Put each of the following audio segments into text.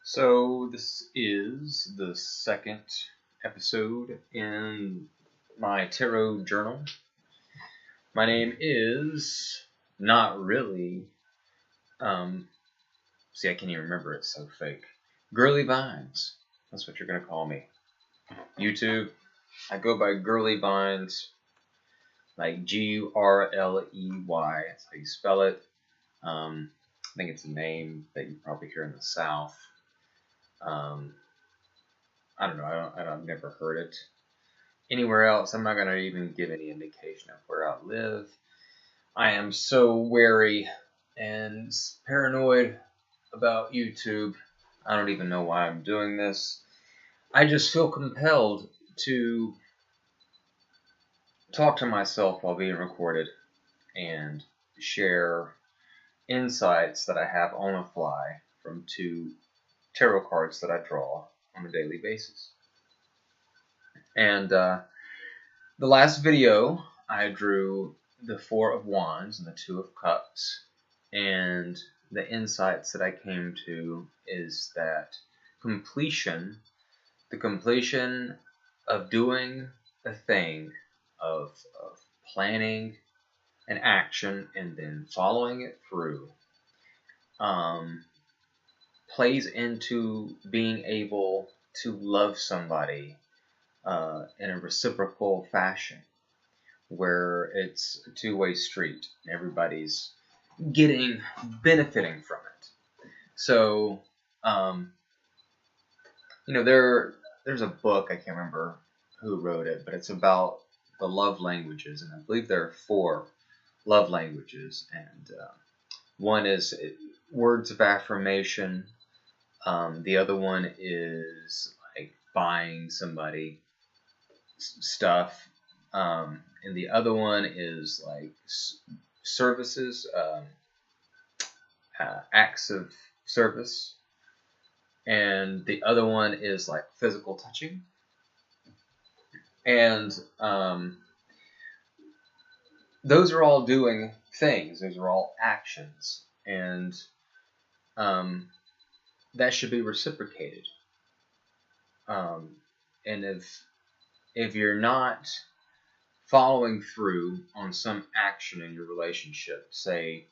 So this is the second episode in my tarot journal. My name is not really, see, I can't even remember, it's so fake. Gurley Vines, that's what you're going to call me. YouTube, I go by Gurley Vines, like G-U-R-L-E-Y, that's how you spell it. I think it's a name that you probably hear in the South. I don't know, I've never heard it anywhere else. I'm not going to even give any indication of where I live. I am so wary and paranoid about YouTube. I don't even know why I'm doing this. I just feel compelled to talk to myself while being recorded and share insights that I have on the fly from 2 tarot cards that I draw on a daily basis. And the last video, I drew the 4 of Wands and the 2 of Cups, and the insights that I came to is that the completion of doing a thing, of planning an action and then following it through, plays into being able to love somebody in a reciprocal fashion, where it's a two-way street and everybody's benefiting from it. So, there's a book, I can't remember who wrote it, but it's about the love languages, and I believe there are 4 love languages, and one is words of affirmation. The other one is like buying somebody stuff, and the other one is like services, acts of service, and the other one is like physical touching. And those are all doing things. Those are all actions, and that should be reciprocated. And if you're not following through on some action in your relationship, say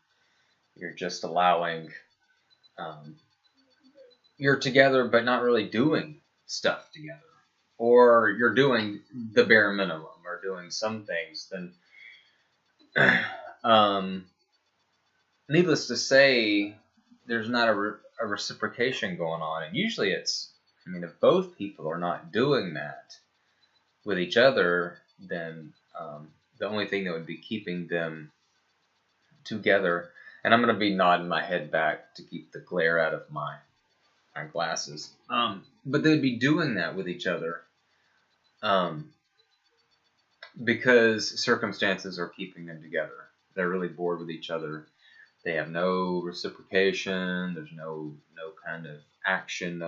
you're just allowing, you're together but not really doing stuff together, or you're doing the bare minimum or doing some things, then needless to say, there's not a reciprocation going on. And usually it's, if both people are not doing that with each other, then the only thing that would be keeping them together, and I'm going to be nodding my head back to keep the glare out of my glasses, but they'd be doing that with each other because circumstances are keeping them together. They're really bored with each other. They have no reciprocation. There's no kind of action.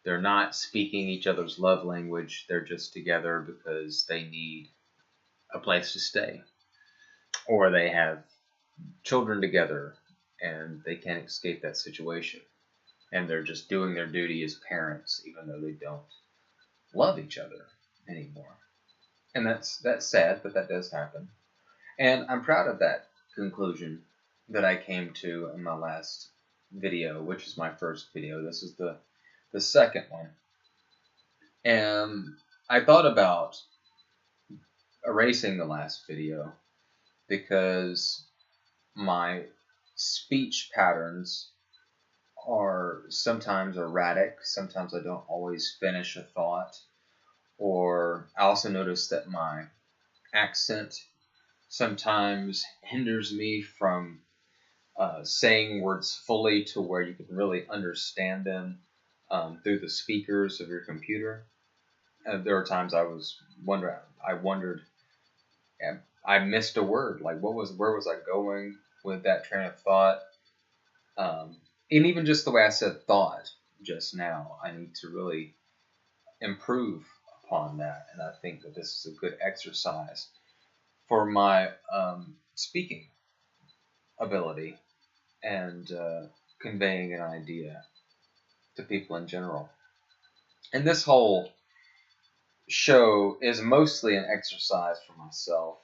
They're not speaking each other's love language. They're just together because they need a place to stay, or they have children together and they can't escape that situation, and they're just doing their duty as parents, even though they don't love each other anymore. And that's sad, but that does happen. And I'm proud of that conclusion that I came to in my last video, which is my first video. This is the second one. And I thought about erasing the last video because my speech patterns are sometimes erratic. Sometimes I don't always finish a thought. Or I also notice that my accent sometimes hinders me from saying words fully to where you can really understand them through the speakers of your computer. There are times I wondered, I missed a word. Like, where was I going with that train of thought? And even just the way I said thought just now, I need to really improve upon that. And I think that this is a good exercise for my speaking ability and conveying an idea. to people in general. And this whole show is mostly an exercise for myself.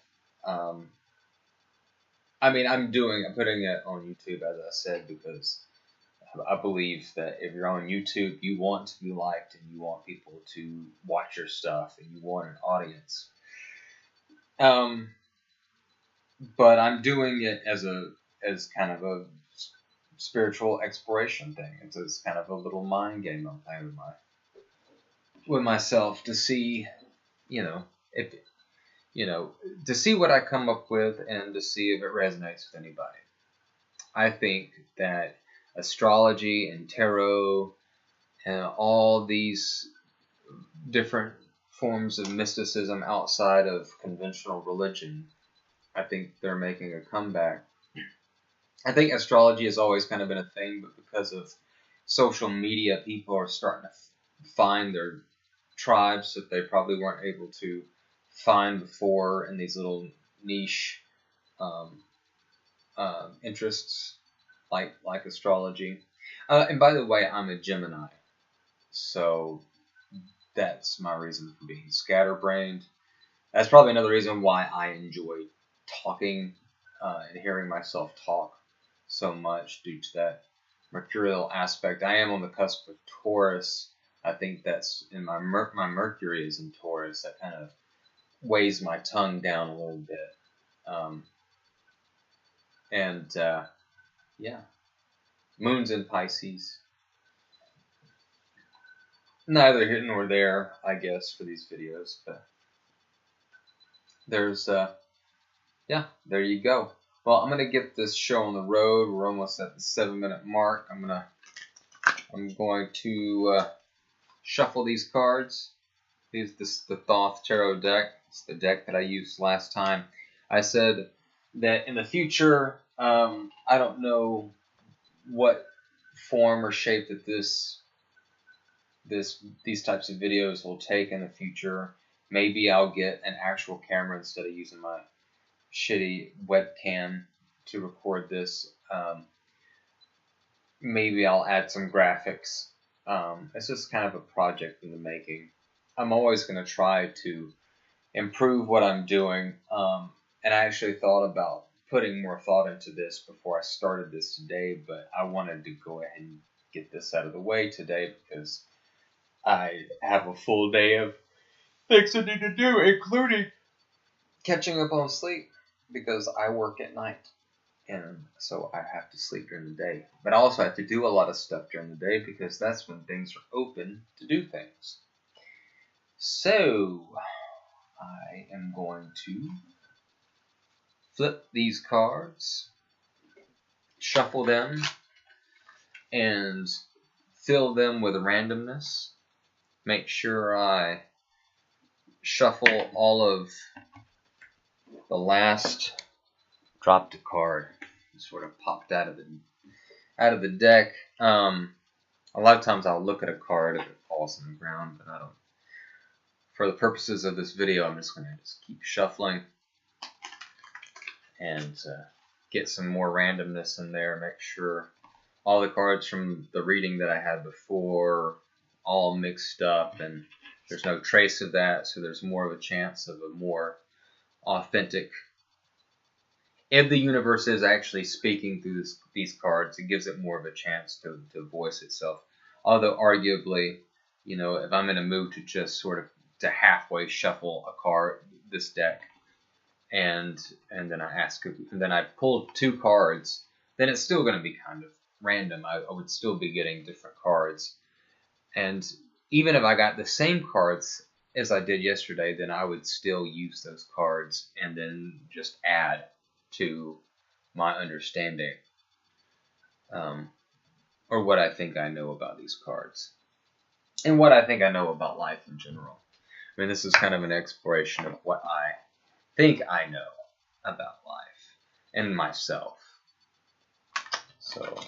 I mean, I'm putting it on YouTube, as I said, because I believe that if you're on YouTube, you want to be liked and you want people to watch your stuff and you want an audience. But I'm doing it as kind of a spiritual exploration thing. It's kind of a little mind game I'm playing with myself to see, if to see what I come up with and to see if it resonates with anybody. I think that astrology and tarot and all these different forms of mysticism outside of conventional religion, I think they're making a comeback. I think astrology has always kind of been a thing, but because of social media, people are starting to find their tribes that they probably weren't able to find before in these little niche interests like astrology. And by the way, I'm a Gemini, so that's my reason for being scatterbrained. That's probably another reason why I enjoy talking and hearing myself talk so much, due to that mercurial aspect. I am on the cusp of Taurus. I think that's in my Mercury is in Taurus. That kind of weighs my tongue down a little bit. Yeah, Moon's in Pisces. Neither here nor there, I guess, for these videos, but there's there you go. Well, I'm gonna get this show on the road. We're almost at the 7-minute mark. I'm going to shuffle these cards. This is the Thoth Tarot deck. It's the deck that I used last time. I said that in the future, I don't know what form or shape that these types of videos will take in the future. Maybe I'll get an actual camera instead of using my shitty webcam to record this. Maybe I'll add some graphics. It's just kind of a project in the making. I'm always going to try to improve what I'm doing. And I actually thought about putting more thought into this before I started this today, but I wanted to go ahead and get this out of the way today because I have a full day of things I need to do, including catching up on sleep, because I work at night, and so I have to sleep during the day. But I also have to do a lot of stuff during the day because that's when things are open to do things. So I am going to flip these cards, shuffle them, and fill them with randomness. Make sure I shuffle all of the last dropped a card. It sort of popped out of the deck. A lot of times I'll look at a card if it falls on the ground, but I don't. For the purposes of this video, I'm just going to keep shuffling and get some more randomness in there. Make sure all the cards from the reading that I had before all mixed up and there's no trace of that, so there's more of a chance of a more authentic. If the universe is actually speaking through these cards, it gives it more of a chance to voice itself. Although arguably, if I'm in a mood to just sort of to halfway shuffle this deck, and then I pulled 2 cards, then it's still going to be kind of random. I would still be getting different cards, and even if I got the same cards as I did yesterday, then I would still use those cards and then just add to my understanding, or what I think I know about these cards, and what I think I know about life in general. I mean, this is kind of an exploration of what I think I know about life and myself. So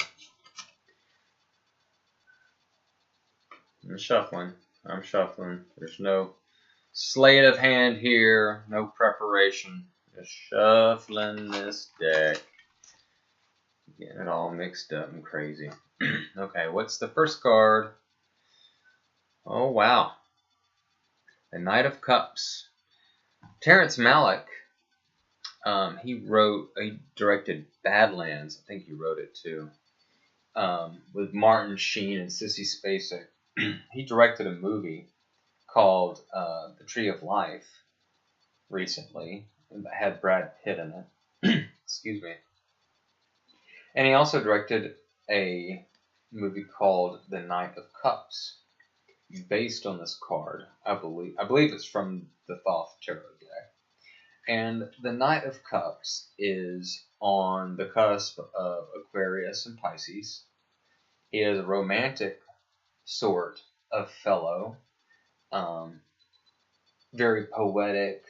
I'm shuffling. There's no sleight of hand here, no preparation. Just shuffling this deck. Getting it all mixed up and crazy. Okay, what's the first card? Oh, wow. The Knight of Cups. Terrence Malick, he directed Badlands. I think he wrote it too. With Martin Sheen and Sissy Spacek. He directed a movie called The Tree of Life recently that had Brad Pitt in it. Excuse me. And he also directed a movie called The Knight of Cups, based on this card. I believe it's from the Thoth Tarot deck. And the Knight of Cups is on the cusp of Aquarius and Pisces. He is a romantic sort of fellow, very poetic,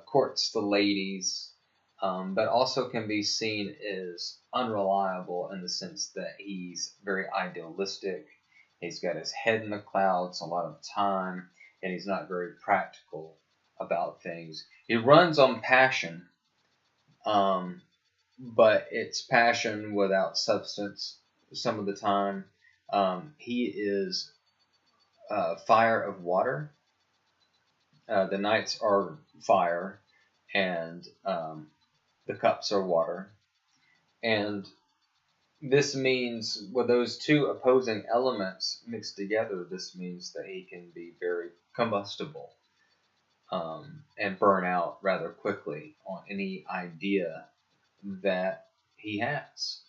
courts the ladies, but also can be seen as unreliable in the sense that he's very idealistic. He's got his head in the clouds a lot of the time, and he's not very practical about things. He runs on passion, but it's passion without substance some of the time. He is fire of water. The knights are fire, and the cups are water. And this means, with those two opposing elements mixed together, this means that he can be very combustible and burn out rather quickly on any idea that he has,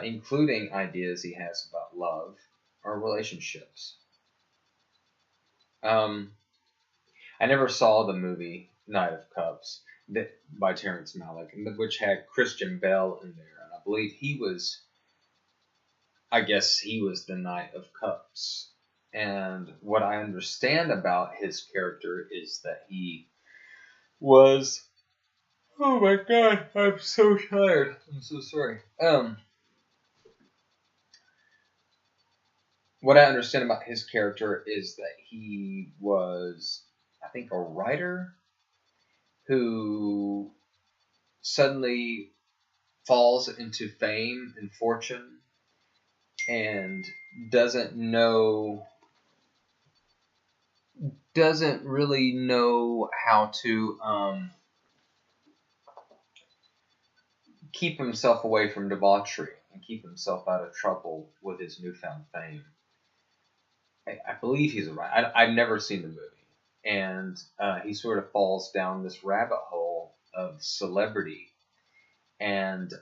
including ideas he has about love or relationships. I never saw the movie Knight of Cups by Terrence Malick, which had Christian Bale in there, and I believe he was the Knight of Cups. And what I understand about his character is that he was... Oh my god, I'm so tired. I'm so sorry. What I understand about his character is that he was, I think, a writer who suddenly falls into fame and fortune and doesn't really know how to keep himself away from debauchery and keep himself out of trouble with his newfound fame. I believe he's a writer. I've never seen the movie. And he sort of falls down this rabbit hole of celebrity. And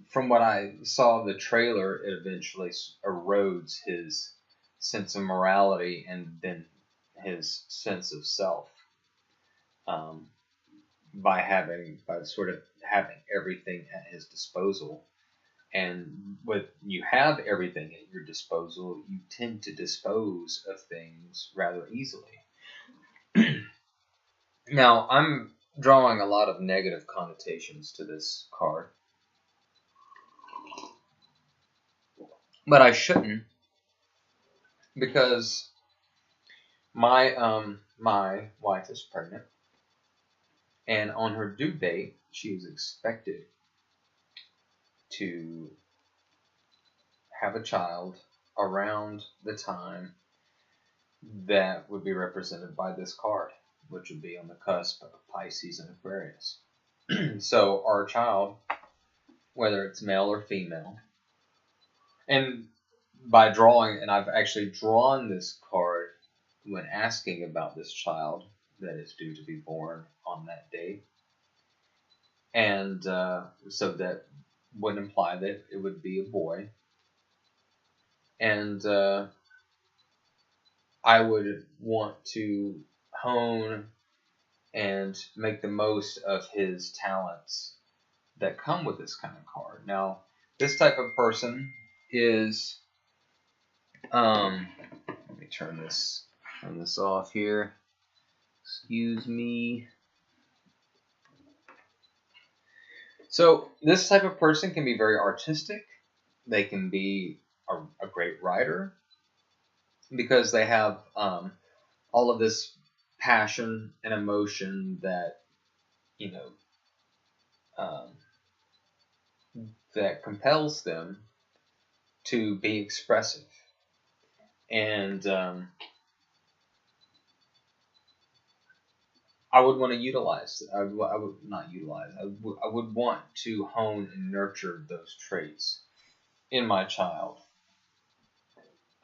from what I saw of the trailer, it eventually erodes his sense of morality and then his sense of self by sort of having everything at his disposal. And when you have everything at your disposal, you tend to dispose of things rather easily. Now, I'm drawing a lot of negative connotations to this card, but I shouldn't, because my wife is pregnant, and on her due date, she is expected to have a child around the time that would be represented by this card, which would be on the cusp of Pisces and Aquarius. So our child, whether it's male or female, and by drawing, and I've actually drawn this card when asking about this child that is due to be born on that date, and so that would imply that it would be a boy, and I would want to hone and make the most of his talents that come with this kind of card. Now, this type of person is, let me turn this off here. Excuse me. So this type of person can be very artistic. They can be a great writer because they have all of this passion and emotion that, that compels them to be expressive. And I would want to utilize, I would not utilize, I would want to hone and nurture those traits in my child.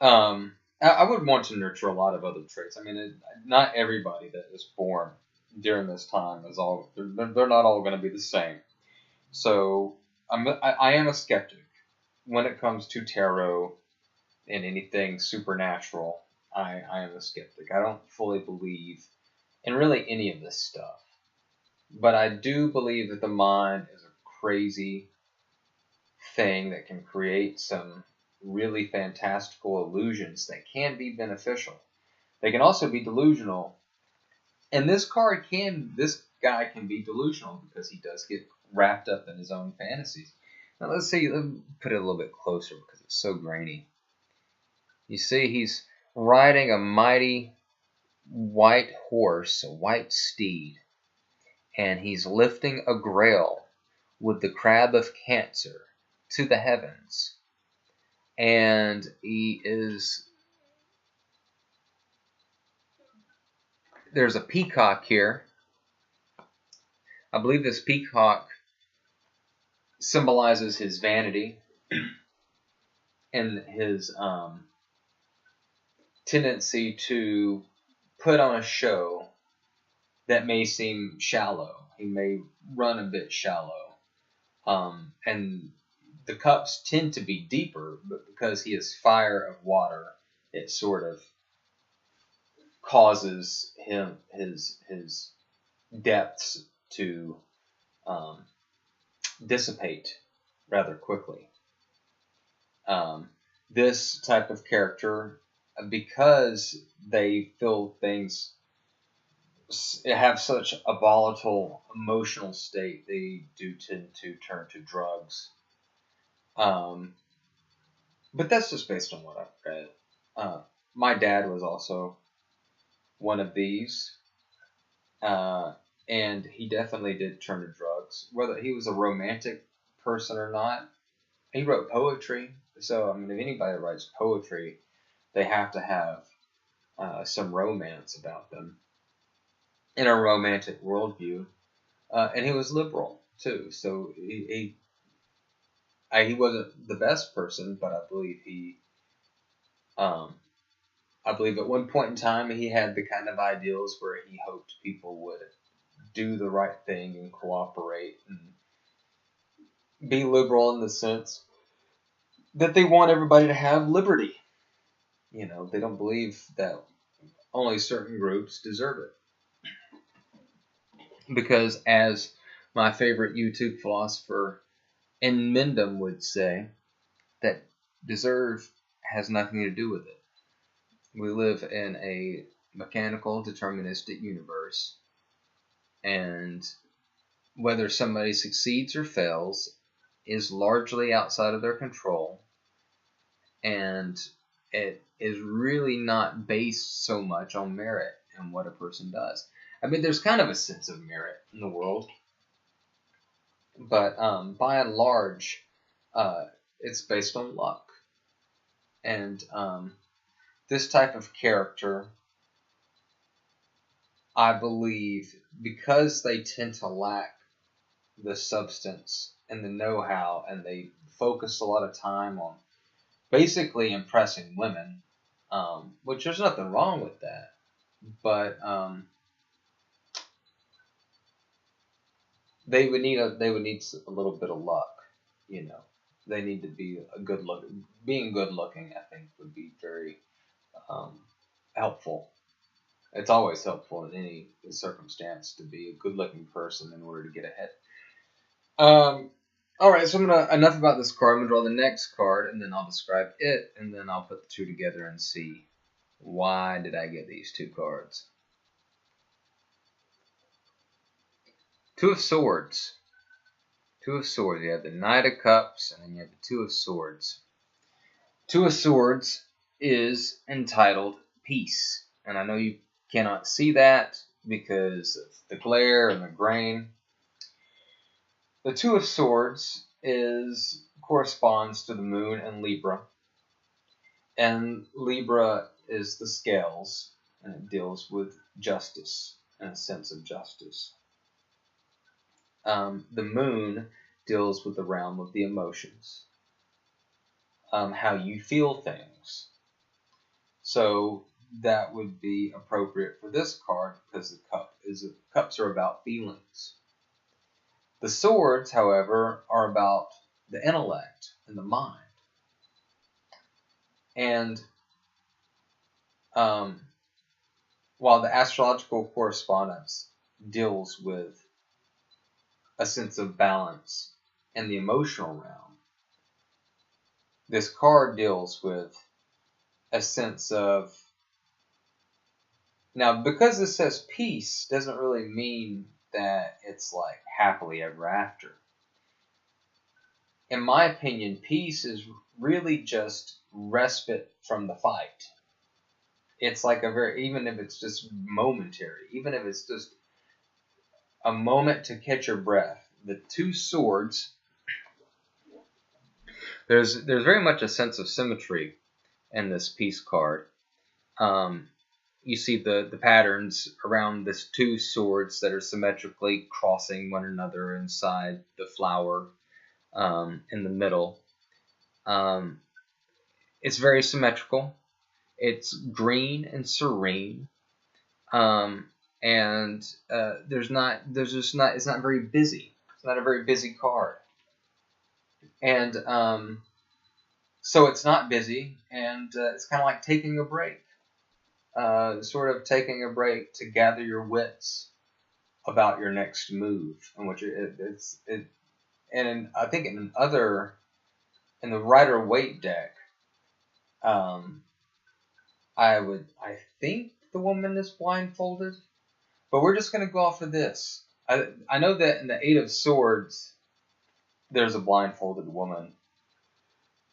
I would want to nurture a lot of other traits. I mean, not everybody that is born during this time is all, they're not all going to be the same. So I am a skeptic when it comes to tarot and anything supernatural. I am a skeptic. I don't fully believe in really any of this stuff. But I do believe that the mind is a crazy thing that can create some really fantastical illusions that can be beneficial. They can also be delusional. And this guy can be delusional because he does get wrapped up in his own fantasies. Now let me put it a little bit closer because it's so grainy. You see he's riding a mighty white horse, a white steed, and he's lifting a grail with the crab of Cancer to the heavens. And there's a peacock here. I believe this peacock symbolizes his vanity and his tendency to put on a show that may seem shallow. He may run a bit shallow. And the cups tend to be deeper, but because he is fire of water, it sort of causes his depths to dissipate rather quickly. This type of character, because they feel things, have such a volatile emotional state, they do tend to turn to drugs. But that's just based on what I've read. My dad was also one of these, and he definitely did turn to drugs. Whether he was a romantic person or not, he wrote poetry. So, I mean, if anybody writes poetry, they have to have some romance about them in a romantic worldview. And he was liberal, too. So, he wasn't the best person, but I believe at one point in time he had the kind of ideals where he hoped people would do the right thing and cooperate and be liberal in the sense that they want everybody to have liberty. You know, they don't believe that only certain groups deserve it. Because as my favorite YouTube philosopher in Mendham would say, that deserve has nothing to do with it. We live in a mechanical, deterministic universe, and whether somebody succeeds or fails is largely outside of their control, and it is really not based so much on merit and what a person does. I mean, there's kind of a sense of merit in the world, but by and large, it's based on luck. And this type of character, I believe, because they tend to lack the substance and the know-how, and they focus a lot of time on basically impressing women, which there's nothing wrong with that, but they would need a little bit of luck, you know. They need to be being good looking, I think, would be very helpful. It's always helpful in any circumstance to be a good looking person in order to get ahead. Alright, so enough about this card. I'm going to draw the next card, and then I'll describe it, and then I'll put the two together and see why did I get these two cards. Two of Swords. Two of Swords. You have the Knight of Cups, and then you have the Two of Swords. Two of Swords is entitled Peace. And I know you cannot see that because of the glare and the grain. The Two of Swords corresponds to the moon in Libra, and Libra is the scales, and it deals with justice and a sense of justice. The moon deals with the realm of the emotions, how you feel things. So that would be appropriate for this card because the cups are about feelings. The swords, however, are about the intellect and the mind. And while the astrological correspondence deals with a sense of balance in the emotional realm, this card deals with a sense of... Now, because this says peace, doesn't really mean that it's like happily ever after. In my opinion, peace is really just respite from the fight. It's like even if it's just momentary, even if it's just a moment to catch your breath. The two swords, there's very much a sense of symmetry in this peace card. You see the patterns around these two swords that are symmetrically crossing one another inside the flower in the middle. It's very symmetrical. It's green and serene. It's not very busy. It's not a very busy card. And so it's not busy, and it's kind of like taking a break. Sort of taking a break to gather your wits about your next move, and I think in the Rider-Waite deck, I think the woman is blindfolded, but we're just gonna go off of this. I know that in the Eight of Swords, there's a blindfolded woman,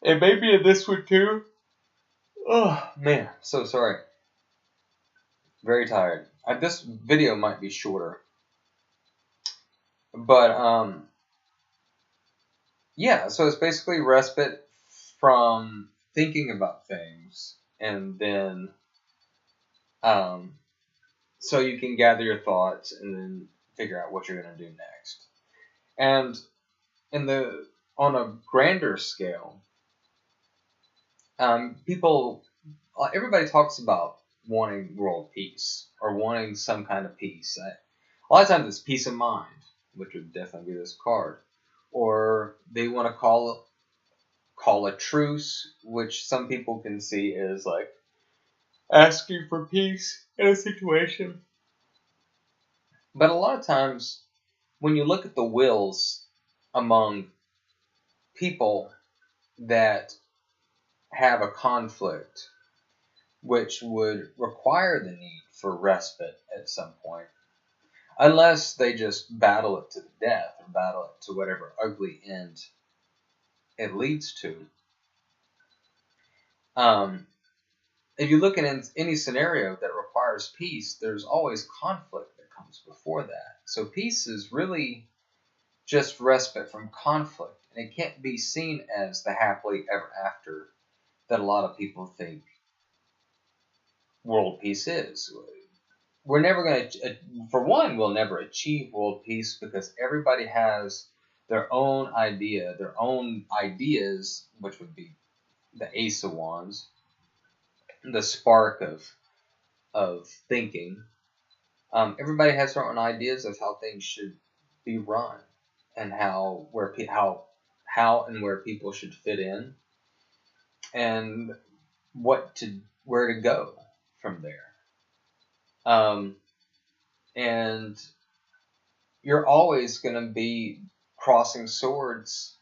and maybe in this one too. Oh man, so sorry. Very tired. This video might be shorter. But, yeah, so it's basically respite from thinking about things. And then, so you can gather your thoughts and then figure out what you're going to do next. And on a grander scale, everybody talks about wanting world peace or wanting some kind of peace. A lot of times it's peace of mind, which would definitely be this card, or they want to call a truce, which some people can see as like asking for peace in a situation. But a lot of times when you look at the wills among people that have a conflict which would require the need for respite at some point, unless they just battle it to the death or battle it to whatever ugly end it leads to. If you look at any scenario that requires peace, there's always conflict that comes before that. So peace is really just respite from conflict, and it can't be seen as the happily ever after that a lot of people think world peace is. We're never going to, for one, we'll never achieve world peace because everybody has their own idea, their own ideas, which would be the Ace of Wands, the spark of thinking. Everybody has their own ideas of how things should be run and how and where people should fit in and where to go from there. And you're always going to be crossing swords,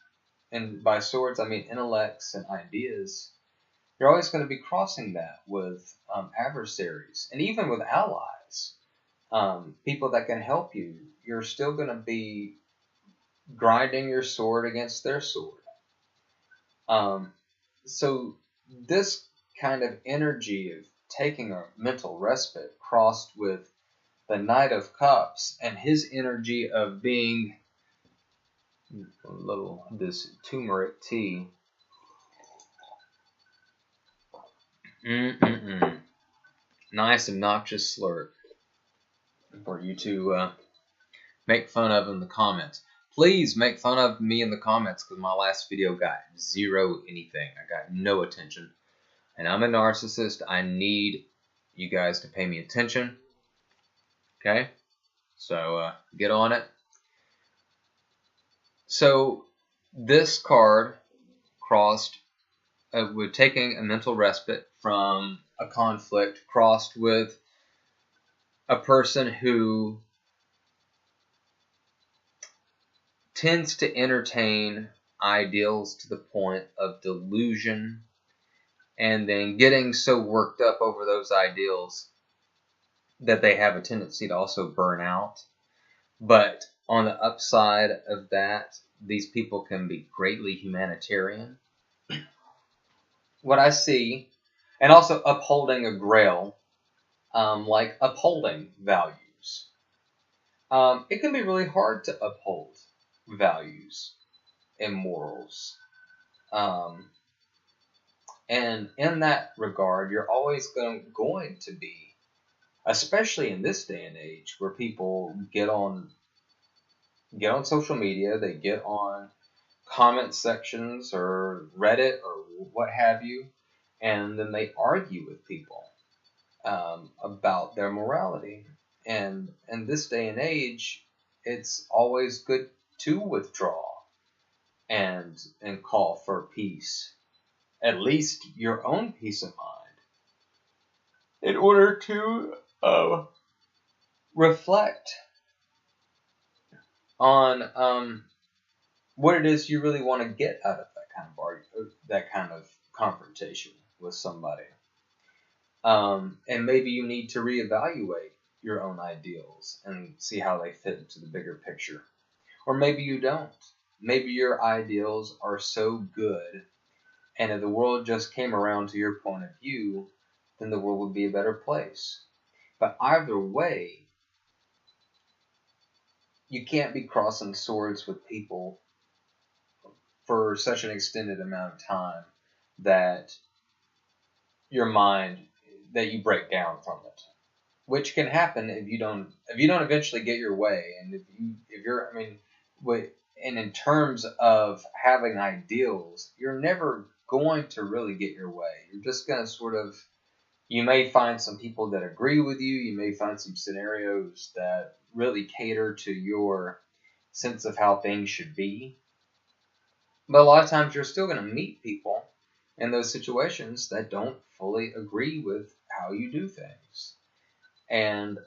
and by swords I mean intellects and ideas. You're always going to be crossing that with adversaries and even with allies, people that can help you. You're still going to be grinding your sword against their sword. So this kind of energy of taking a mental respite crossed with the Knight of Cups and his energy of being a little this turmeric tea. Nice obnoxious slurp for you to make fun of in the comments. Please make fun of me in the comments, because my last video got zero anything. I got no attention. And I'm a narcissist. I need you guys to pay me attention. Okay? So get on it. So this card crossed with taking a mental respite from a conflict, crossed with a person who tends to entertain ideals to the point of delusion, and then getting so worked up over those ideals that they have a tendency to also burn out. But on the upside of that, these people can be greatly humanitarian. What I see, and also upholding a grail, like upholding values. It can be really hard to uphold values and morals. And in that regard, you're always going to be, especially in this day and age, where people get on social media, they get on comment sections or Reddit or what have you, and then they argue with people about their morality. And in this day and age, it's always good to withdraw and call for peace, at least your own peace of mind, in order to reflect on what it is you really want to get out of that kind of confrontation with somebody. And maybe you need to reevaluate your own ideals and see how they fit into the bigger picture. Or maybe you don't. Maybe your ideals are so good, and if the world just came around to your point of view, then the world would be a better place. But either way, you can't be crossing swords with people for such an extended amount of time that your mind, that you break down from it, which can happen if you don't eventually get your way. And and in terms of having ideals, you're never going to really get your way. You're just going to you may find some people that agree with you. You may find some scenarios that really cater to your sense of how things should be. But a lot of times you're still going to meet people in those situations that don't fully agree with how you do things. And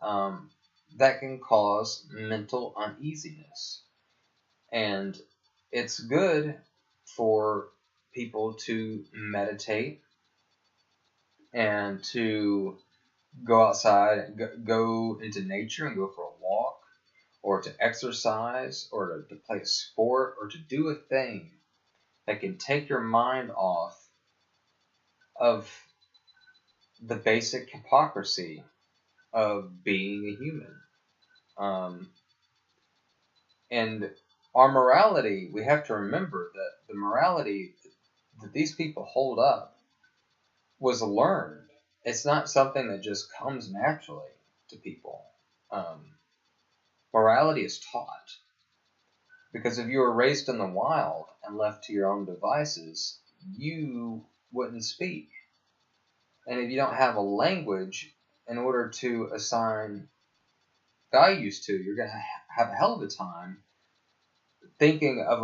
that can cause mental uneasiness. And it's good for people to meditate and to go outside, go into nature and go for a walk, or to exercise, or to play a sport, or to do a thing that can take your mind off of the basic hypocrisy of being a human. And our morality, we have to remember that the morality that these people hold up was learned. It's not something that just comes naturally to people. Morality is taught. Because if you were raised in the wild and left to your own devices, you wouldn't speak. And if you don't have a language in order to assign values to, you're going to have a hell of a time thinking of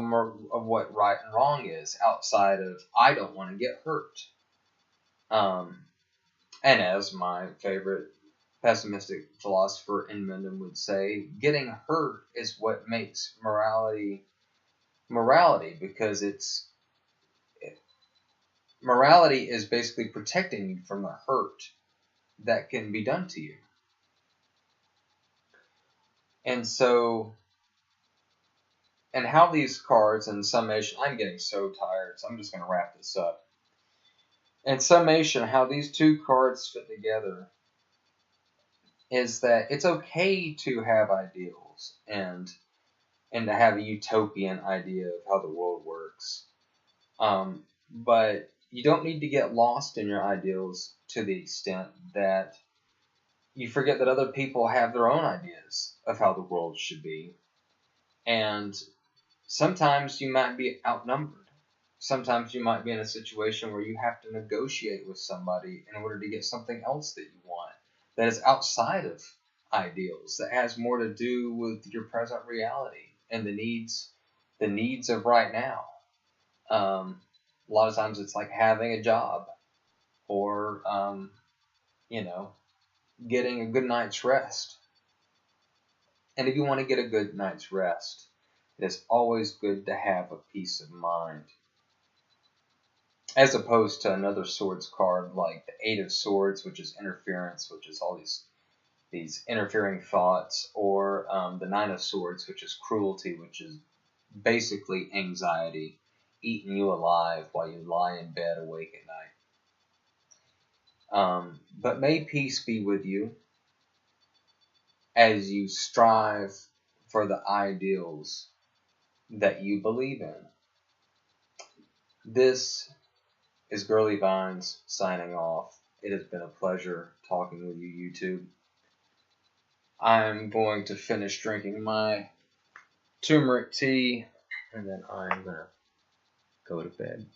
what right and wrong is, outside of, I don't want to get hurt. And as my favorite pessimistic philosopher Inmundum would say, getting hurt is what makes morality, because morality is basically protecting you from the hurt that can be done to you. And so, and how these cards, in summation, I'm getting so tired, so I'm just going to wrap this up. In summation, how these two cards fit together is that it's okay to have ideals and and to have a utopian idea of how the world works. But you don't need to get lost in your ideals to the extent that you forget that other people have their own ideas of how the world should be. And sometimes you might be outnumbered. Sometimes you might be in a situation where you have to negotiate with somebody in order to get something else that you want that is outside of ideals, that has more to do with your present reality and the needs of right now. A lot of times it's like having a job, or getting a good night's rest. And if you want to get a good night's rest, it is always good to have a peace of mind, as opposed to another swords card like the Eight of Swords, which is interference, which is all these interfering thoughts, or the Nine of Swords, which is cruelty, which is basically anxiety eating you alive while you lie in bed awake at night. But may peace be with you as you strive for the ideals that you believe in. This is Gurley Vines signing off. It has been a pleasure talking with you, YouTube. I'm going to finish drinking my turmeric tea, and then I'm going to go to bed.